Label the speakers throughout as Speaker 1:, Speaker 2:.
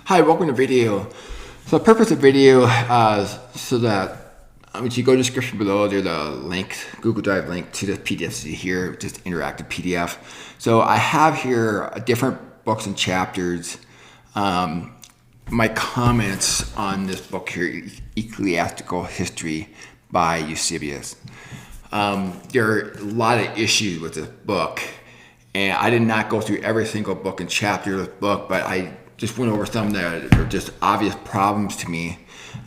Speaker 1: Hi, welcome to video. So the purpose of video is so that if you go to the description below, there's a link, Google Drive link to the PDF here, just interactive PDF. So I have here different books and chapters. My comments on this book here, Ecclesiastical History by Eusebius. There are a lot of issues with this book, and I did not go through every single book and chapter of this book, but I just went over some that are just obvious problems to me.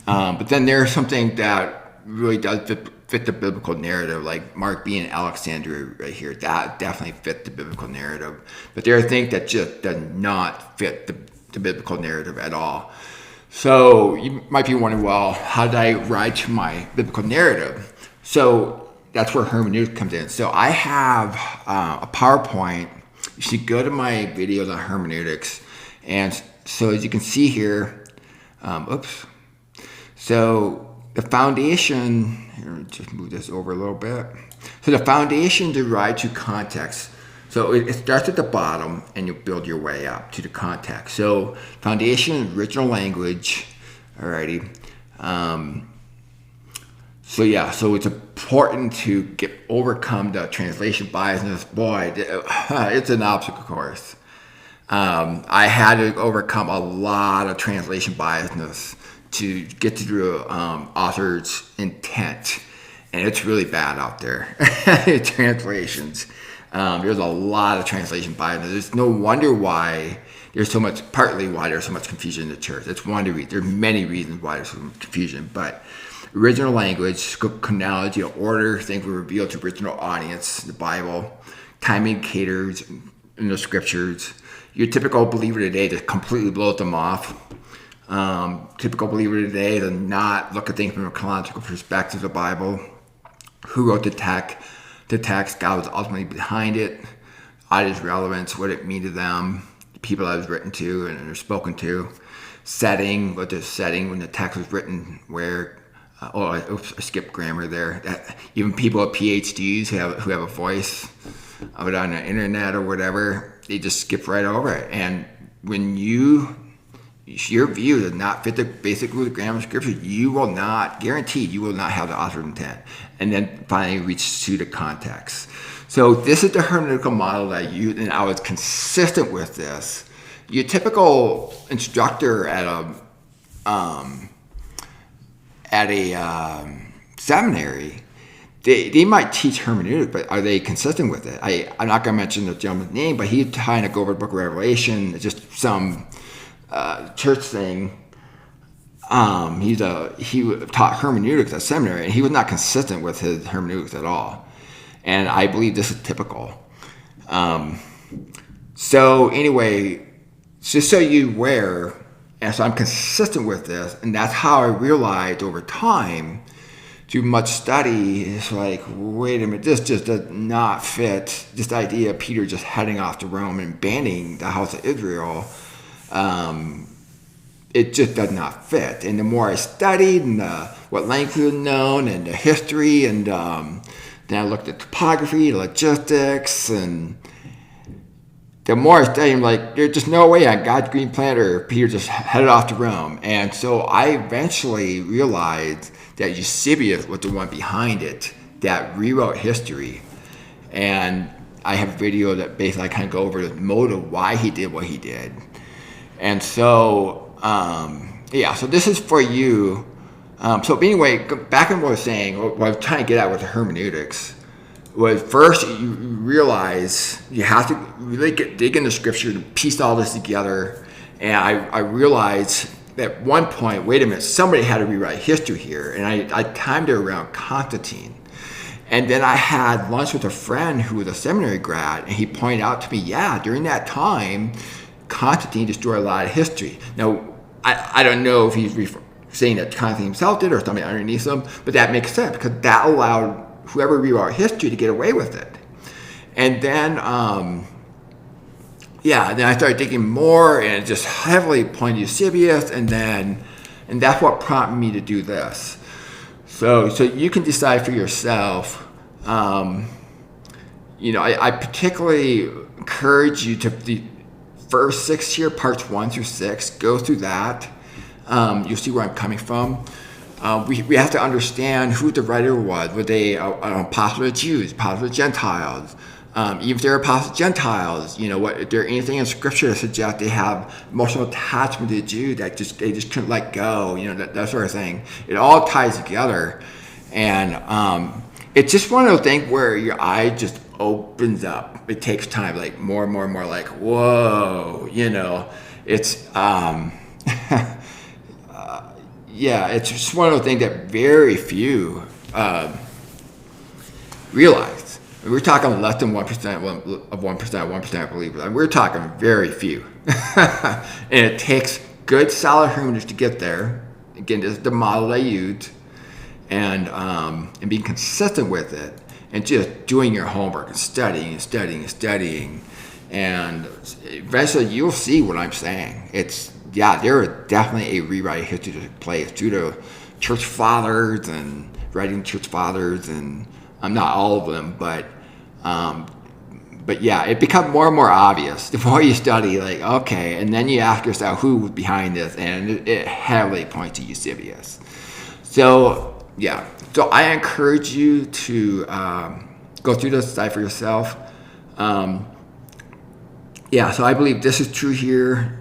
Speaker 1: But then there's something that really does fit the biblical narrative, like Mark being Alexandria right here. That definitely fit the biblical narrative. But there are things that just does not fit the biblical narrative at all. So you might be wondering, well, how did I write to my biblical narrative? So that's where hermeneutics comes in. So I have a PowerPoint. You should go to my videos on hermeneutics. And so as you can see here, so the foundation, here, just move this over a little bit. So the foundation derived to context. So it starts at the bottom and you build your way up to the context. So foundation, original language, alrighty. So yeah, so it's important to overcome the translation biasness. Boy, it's an obstacle course. I had to overcome a lot of translation biasness to get to the author's intent, and it's really bad out there. Translations, there's a lot of translation biasness. There's no wonder why partly why there's so much confusion in the church. That's one of the reasons. There are many reasons why there's so much confusion, but original language, chronology, order, things were revealed to original audience, the Bible, time indicators in the scriptures. Your typical believer today just completely blows them off. Typical believer today does not look at things from a chronological perspective of the Bible. Who wrote the text? God was ultimately behind it. Audience relevance, what it mean to them, the people that it was written to and are spoken to. Setting, what the setting when the text was written, where. I skipped grammar there. Even people with PhDs who have a voice out on the internet or whatever, they just skip right over it. And when your view does not fit the basic rules of grammar of scripture, you will not have the author's intent. And then finally reach to the context. So this is the hermeneutical model that I used, and I was consistent with this. Your typical instructor at a seminary, they might teach hermeneutics, but are they consistent with it? I'm not going to mention the gentleman's name, but he's trying to go over the book of Revelation, just some church thing. He taught hermeneutics at seminary, and he was not consistent with his hermeneutics at all. And I believe this is typical. So anyway, just so you're aware, and so I'm consistent with this, and that's how I realized over time, through much study, it's like, wait a minute, this just does not fit. This idea of Peter just heading off to Rome and banning the house of Israel, it just does not fit. And the more I studied and what language was known and the history, and then I looked at topography, logistics, and the more I studied, I'm like, there's just no way on God's green planet or Peter just headed off to Rome. And so I eventually realized that Eusebius was the one behind it that rewrote history. And I have a video that basically I kind of go over the motive, why he did what he did. And so, so this is for you. So anyway, back on what I was saying, what I was trying to get at with the hermeneutics, was first you realize you have to really dig into scripture to piece all this together. And I realized at one point, wait a minute, somebody had to rewrite history here. And I timed it around Constantine. And then I had lunch with a friend who was a seminary grad, and he pointed out to me, yeah, during that time, Constantine destroyed a lot of history. Now, I don't know if he's saying that Constantine himself did or somebody underneath him, but that makes sense because that allowed whoever rewrote history to get away with it. And then, then I started digging more and just heavily pointed to Eusebius, and that's what prompted me to do this. So you can decide for yourself. I particularly encourage you to first 6 here, parts 1 through 6. Go through that. You'll see where I'm coming from. We have to understand who the writer was. Were they an apostle of Jews, apostle of Gentiles? Even if they're apostle Gentiles, is there anything in Scripture that suggests they have emotional attachment to the Jew that they just couldn't let go? That sort of thing. It all ties together, and it's just one of those things where your eye just opens up. It takes time, like more and more and more, like whoa, it's yeah, it's just one of those things that very few realize. We're talking less than 1% of 1% of believers. We're talking very few. And it takes good, solid hermeneutics to get there. Again, this is the model I use. And being consistent with it. And just doing your homework and studying. And eventually you'll see what I'm saying. There is definitely a rewrite history that took place due to church fathers and writing church fathers, and not all of them, but yeah, it becomes more and more obvious the more you study. Like, okay, and then you ask yourself who was behind this, and it heavily points to Eusebius. So yeah, so I encourage you to go through this site for yourself. So I believe this is true here.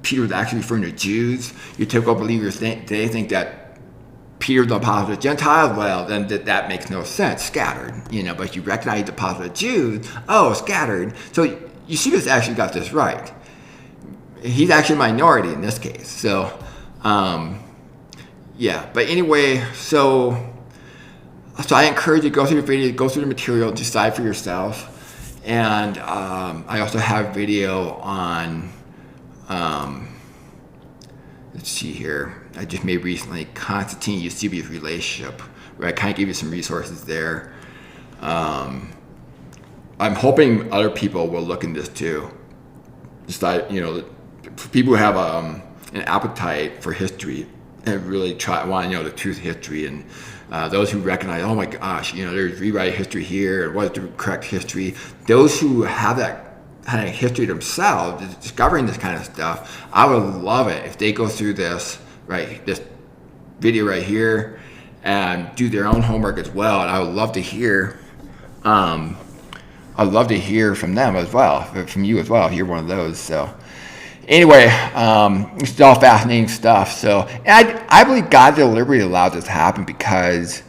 Speaker 1: Peter was actually referring to Jews. Your typical believers they think that Peter's the apostle of Gentiles. Well, then that makes no sense. Scattered, but you recognize the apostle of Jews. Oh, scattered. So Eusebius actually got this right. He's actually a minority in this case. So, But anyway, so I encourage you to go through the video, go through the material, decide for yourself. And I also have a video on, let's see here, I just made recently, Constantine-Eusebius relationship, where I kind of give you some resources there. I'm hoping other people will look into this too. Decide, people who have an appetite for history and really want to know the truth of history, and those who recognize, oh my gosh, there's rewrite history here, what is the correct history. Those who have that kind of history themselves, discovering this kind of stuff, I would love it if they go through this video right here and do their own homework as well. And I would love to hear, from them as well, from you as well, if you're one of those. So anyway, it's all fascinating stuff. So, and I believe God deliberately allowed this to happen, because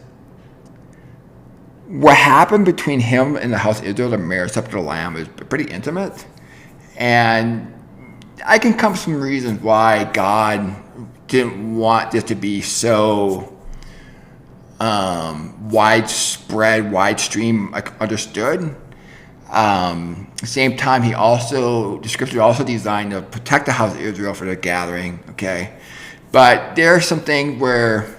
Speaker 1: what happened between him and the house of Israel, the marriage supper of the Lamb, is pretty intimate. And I can come to some reasons why God didn't want this to be so widespread, widestream understood. Same time, the scripture also designed to protect the house of Israel for the gathering, okay? But there are some things where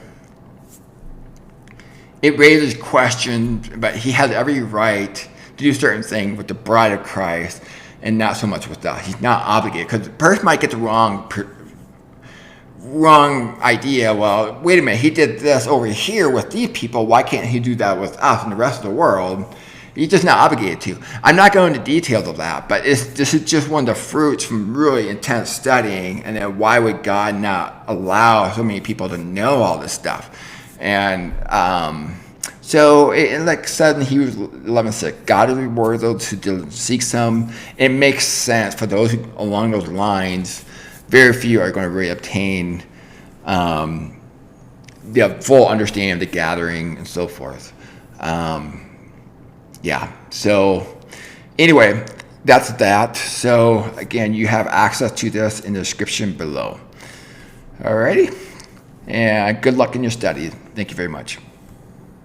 Speaker 1: it raises questions, but he has every right to do certain things with the bride of Christ and not so much with us. He's not obligated, because the person might get the wrong idea. Well, wait a minute, he did this over here with these people. Why can't he do that with us and the rest of the world? He's just not obligated to. I'm not going into details of that, but this is just one of the fruits from really intense studying. And then why would God not allow so many people to know all this stuff? And like said in Hebrews 11:6, God will reward those who seek Him. It makes sense for those who, along those lines, very few are going to really obtain the full understanding of the gathering and so forth. So anyway, that's that. So again, you have access to this in the description below. Alrighty, and good luck in your study. Thank you very much.